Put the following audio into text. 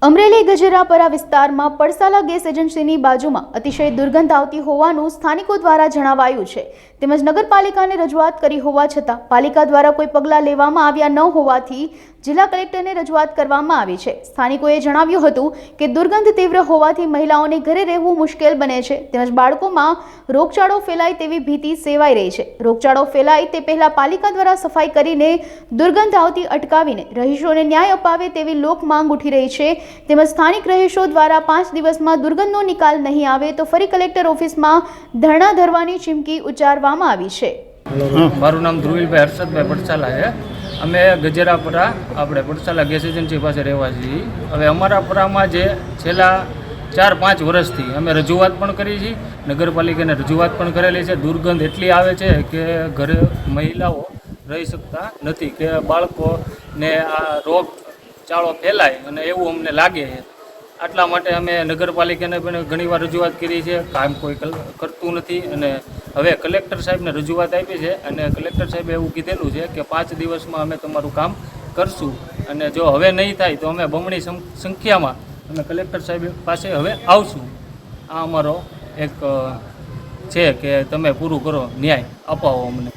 અમરેલી ગજેરાપરા વિસ્તારમાં પડસાલા ગેસ એજન્સીની બાજુમાં અતિશય દુર્ગંધ આવતી હોવાનું સ્થાનિકો દ્વારા જણાવાયું છે તેમજ નગરપાલિકાને રજૂઆત કરી હોવા છતાં પાલિકા દ્વારા કોઈ પગલાં લેવામાં આવ્યા ન હોવાથી જિલ્લા કલેક્ટરને રજૂઆત કરવામાં આવી છે। સ્થાનિકોએ જણાવ્યું હતું કે દુર્ગંધ તીવ્ર હોવાથી મહિલાઓને ઘરે રહેવું મુશ્કેલ બને છે તેમજ બાળકોમાં રોગચાળો ફેલાય તેવી ભીતિ સેવાઈ રહી છે। રોગચાળો ફેલાય તે પહેલા પાલિકા દ્વારા સફાઈ કરીને દુર્ગંધ આવતી અટકાવીને રહીશોને ન્યાય અપાવે તેવી લોક માંગ ઉઠી રહી છે। તેમજ સ્થાનિક રહીશો દ્વારા 5 દિવસમાં દુર્ગંધનો નિકાલ નહીં આવે તો ફરી કલેક્ટર ઓફિસમાં ધરણા ધરવાની ચીમકી ઉચ્ચારવામાં આવી છે। મારું નામ ધ્રુવીલભાઈ હર્ષદભાઈ પડસાલા છે। અમે ગજેરાપરા આપણે પડસાલા ગેસ એજન્સી પાસે રહેવા છીએ। હવે અમારા પરામાં જે છેલ્લા 4-5 વર્ષથી અમે રજૂઆત પણ કરી છે, નગરપાલિકાને રજૂઆત પણ કરેલી છે। દુર્ગંધ એટલી આવે છે કે ઘરે મહિલાઓ રહી શકતા નથી કે બાળકોને આ રોગચાળો ફેલાય અને એવું અમને લાગે છે। આટલા માટે અમે નગરપાલિકાને પણ ઘણીવાર રજૂઆત કરી છે, કામ કોઈ કરતું નથી અને હવે કલેક્ટર સાહેબને રજૂઆત આપી છે અને કલેક્ટર સાહેબે એવું કીધેલું છે કે 5 દિવસમાં અમે તમારું કામ કરશું અને જો હવે નહીં થાય તો અમે બમણી સંખ્યામાં અમે કલેક્ટર સાહેબ પાસે હવે આવશું। આ અમારો એક છે કે તમે પૂરું કરો, ન્યાય અપાવો અમને।